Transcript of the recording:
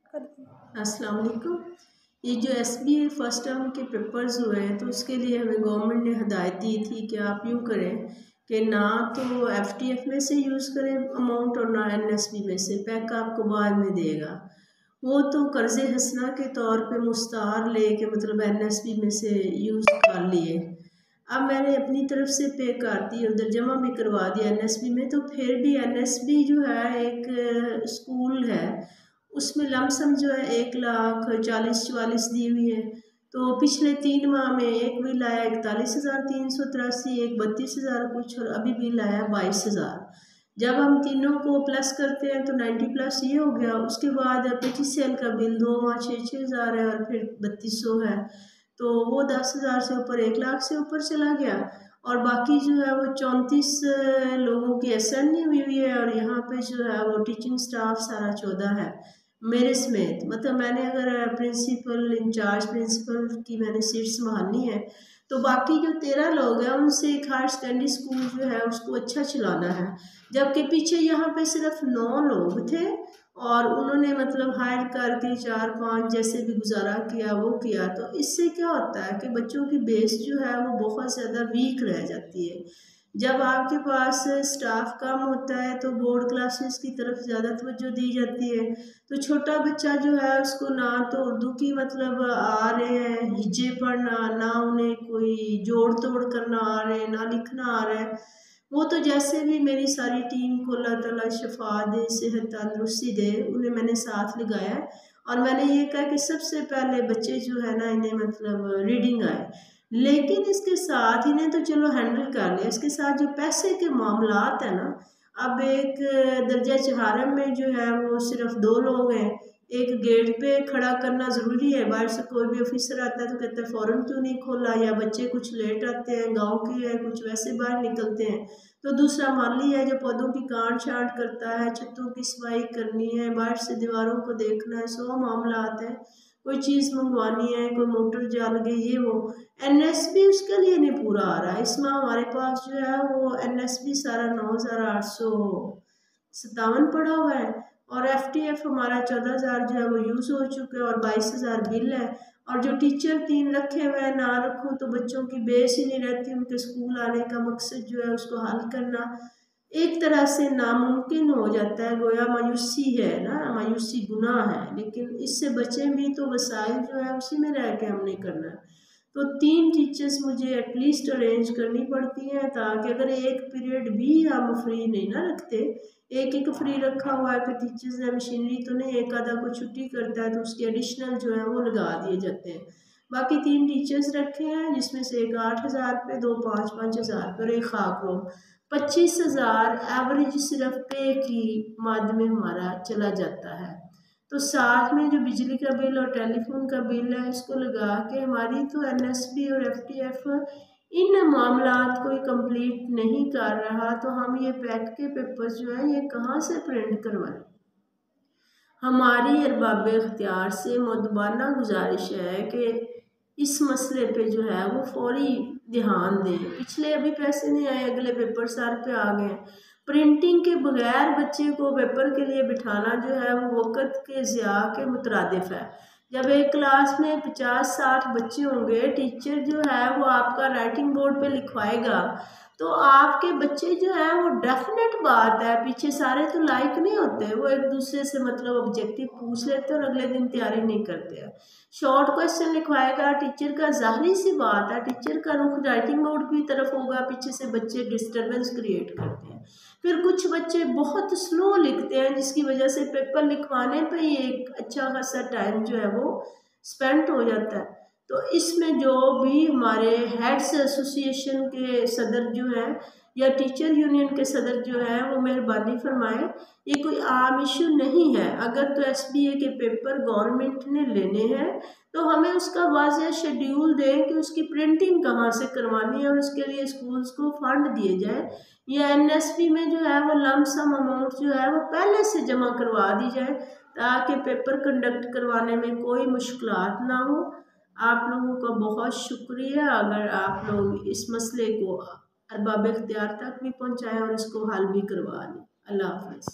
अस्सलाम वालेकुम। ये जो SBA फर्स्ट टर्म के पेपर्स हुए हैं तो उसके लिए हमें गवर्नमेंट ने हदायत दी थी कि आप यूँ करें कि ना तो FTF में से यूज़ करें अमाउंट और ना NSB में से, पैक आपको बाद में देगा। वो तो कर्ज़ हसना के तौर पे मुस्तार ले के मतलब NSB में से यूज़ कर लिए। अब मैंने अपनी तरफ से पे कर दी, उधर जमा भी करवा दिया NSB में, तो फिर भी NSB जो है एक स्कूल है उसमें लमसम जो है 1,40,44 दी हुई है। तो पिछले 3 माह में एक बिल आया 41,383, एक 32,000 कुछ, और अभी बिल आया 22,000। जब हम तीनों को प्लस करते हैं तो 90 प्लस ये हो गया। उसके बाद PTCL का बिल 2 माह 6,000 है और फिर 3200 है, तो वो 10,000 से ऊपर 1,00,000 से ऊपर चला गया। और बाकी जो है वो 34 लोगों की SN हुई हुई है, और यहाँ पे जो है वो टीचिंग स्टाफ सारा 14 है मेरे समेत। मतलब मैंने अगर प्रिंसिपल इंचार्ज प्रिंसिपल की मैंने सीट संभालनी है, तो बाकी जो 13 लोग हैं उनसे एक हायर सेकेंडरी स्कूल जो है उसको अच्छा चलाना है। जबकि पीछे यहाँ पे सिर्फ 9 लोग थे और उन्होंने मतलब हायर करके 4-5 जैसे भी गुजारा किया वो किया। तो इससे क्या होता है कि बच्चों की बेस जो है वो बहुत ज़्यादा वीक रह जाती है। जब आपके पास स्टाफ कम होता है तो बोर्ड क्लासेस की तरफ ज़्यादा तवज्जो दी जाती है। तो छोटा बच्चा जो है उसको ना तो उर्दू की मतलब आ रहे हैं हिज्जे पढ़ना, ना उन्हें कोई जोड़ तोड़ करना आ रहे हैं, ना लिखना आ रहा है। वो तो जैसे भी मेरी सारी टीम को अल्लाह ताला शफा दे, सेहत तंदुरुस्ती दे, उन्हें मैंने साथ लगाया और मैंने ये कहा कि सबसे पहले बच्चे जो है ना इन्हें मतलब रीडिंग आए। लेकिन इसके साथ इन्हें तो चलो हैंडल कर लिया, इसके साथ जो पैसे के मामलात है ना, अब एक दर्जा चहारम में जो है वो सिर्फ 2 लोग हैं। एक गेट पे खड़ा करना ज़रूरी है, बाहर से कोई भी ऑफिसर आता है तो कहता है फ़ौरन क्यों नहीं खोला, या बच्चे कुछ लेट आते हैं, गांव के हैं कुछ वैसे बाहर निकलते हैं। तो दूसरा माली है जो पौधों की काट छांट करता है, छतों की सफाई करनी है, बाहर से दीवारों को देखना है, 100 मामला आते हैं। कोई चीज़ मंगवानी है, कोई मोटर जल गई, ये वो। NSB उसके लिए नहीं पूरा आ रहा है। इस माह हमारे पास जो है वो NSB सारा 9,857 पड़ा हुआ है और FTF हमारा 14,000 जो है वो यूज़ हो चुका है और 22,000 बिल है। और जो टीचर 3 रखे हुए हैं ना रखूँ तो बच्चों की बेस ही नहीं रहती, उनके स्कूल आने का मकसद जो है उसको हल करना एक तरह से नामुमकिन हो जाता है। गोया मायूसी है ना, मायूसी गुनाह है, लेकिन इससे बचें भी तो वसाइल जो है उसी में रह के हमने करना है। तो 3 टीचर्स मुझे एटलीस्ट अरेंज करनी पड़ती हैं, ताकि अगर एक पीरियड भी हम फ्री नहीं ना रखते, एक फ्री रखा हुआ है कि टीचर्स ने मशीनरी तो नहीं, एक आधा को छुट्टी करता है तो उसके एडिशनल जो है वो लगा दिए जाते हैं। बाकी 3 टीचर्स रखे हैं जिसमें से एक 8,000 पे, 2 5-5,000 पर, एक खाक रो 25,000 एवरेज सिर्फ पे की मद में हमारा चला जाता है। तो साथ में जो बिजली का बिल और टेलीफोन का बिल है इसको लगा के हमारी तो NSB और FTF इन मामलात को कंप्लीट नहीं कर रहा, तो हम ये पैक के पेपर्स जो है ये कहाँ से प्रिंट करवाएं। हमारी अरबाब इख्तियार से मुद्दबाना गुजारिश है कि इस मसले पे जो है वो फौरी ध्यान दें। पिछले अभी पैसे नहीं आए, अगले पेपर सर पे आ गए। प्रिंटिंग के बगैर बच्चे को पेपर के लिए बिठाना जो है वो वक़्त के ज़िया के मुतरादिफ है। जब एक क्लास में 50-60 बच्चे होंगे, टीचर जो है वो आपका राइटिंग बोर्ड पे लिखवाएगा, तो आपके बच्चे जो हैं वो डेफिनेट बात है, पीछे सारे तो लाइक नहीं होते, वो एक दूसरे से मतलब ऑब्जेक्टिव पूछ लेते हैं और अगले दिन तैयारी नहीं करते हैं। शॉर्ट क्वेश्चन लिखवाएगा टीचर का, जाहिर सी बात है टीचर का रुख राइटिंग बोर्ड की तरफ होगा, पीछे से बच्चे डिस्टर्बेंस क्रिएट करते हैं। फिर कुछ बच्चे बहुत स्लो लिखते हैं जिसकी वजह से पेपर लिखवाने पर ही एक अच्छा खासा टाइम जो है वो स्पेंड हो जाता है। तो इसमें जो भी हमारे हेड्स एसोसिएशन के सदर जो हैं या टीचर यूनियन के सदर जो हैं वो मेहरबानी फरमाएं, ये कोई आम इशू नहीं है। अगर तो SBA के पेपर गवर्नमेंट ने लेने हैं तो हमें उसका वाज़ेह शेड्यूल दें कि उसकी प्रिंटिंग कहाँ से करवानी है और उसके लिए स्कूल्स को फंड दिए जाए, या NSB में जो है वो लमसम अमाउंट जो है वो पहले से जमा करवा दी जाए ताकि पेपर कंडक्ट करवाने में कोई मुश्किलात ना हो। आप लोगों का बहुत शुक्रिया अगर आप लोग इस मसले को अरबाब इख्तियार तक भी पहुँचाएँ और इसको हल भी करवा लें। अल्लाह हाफ़िज़।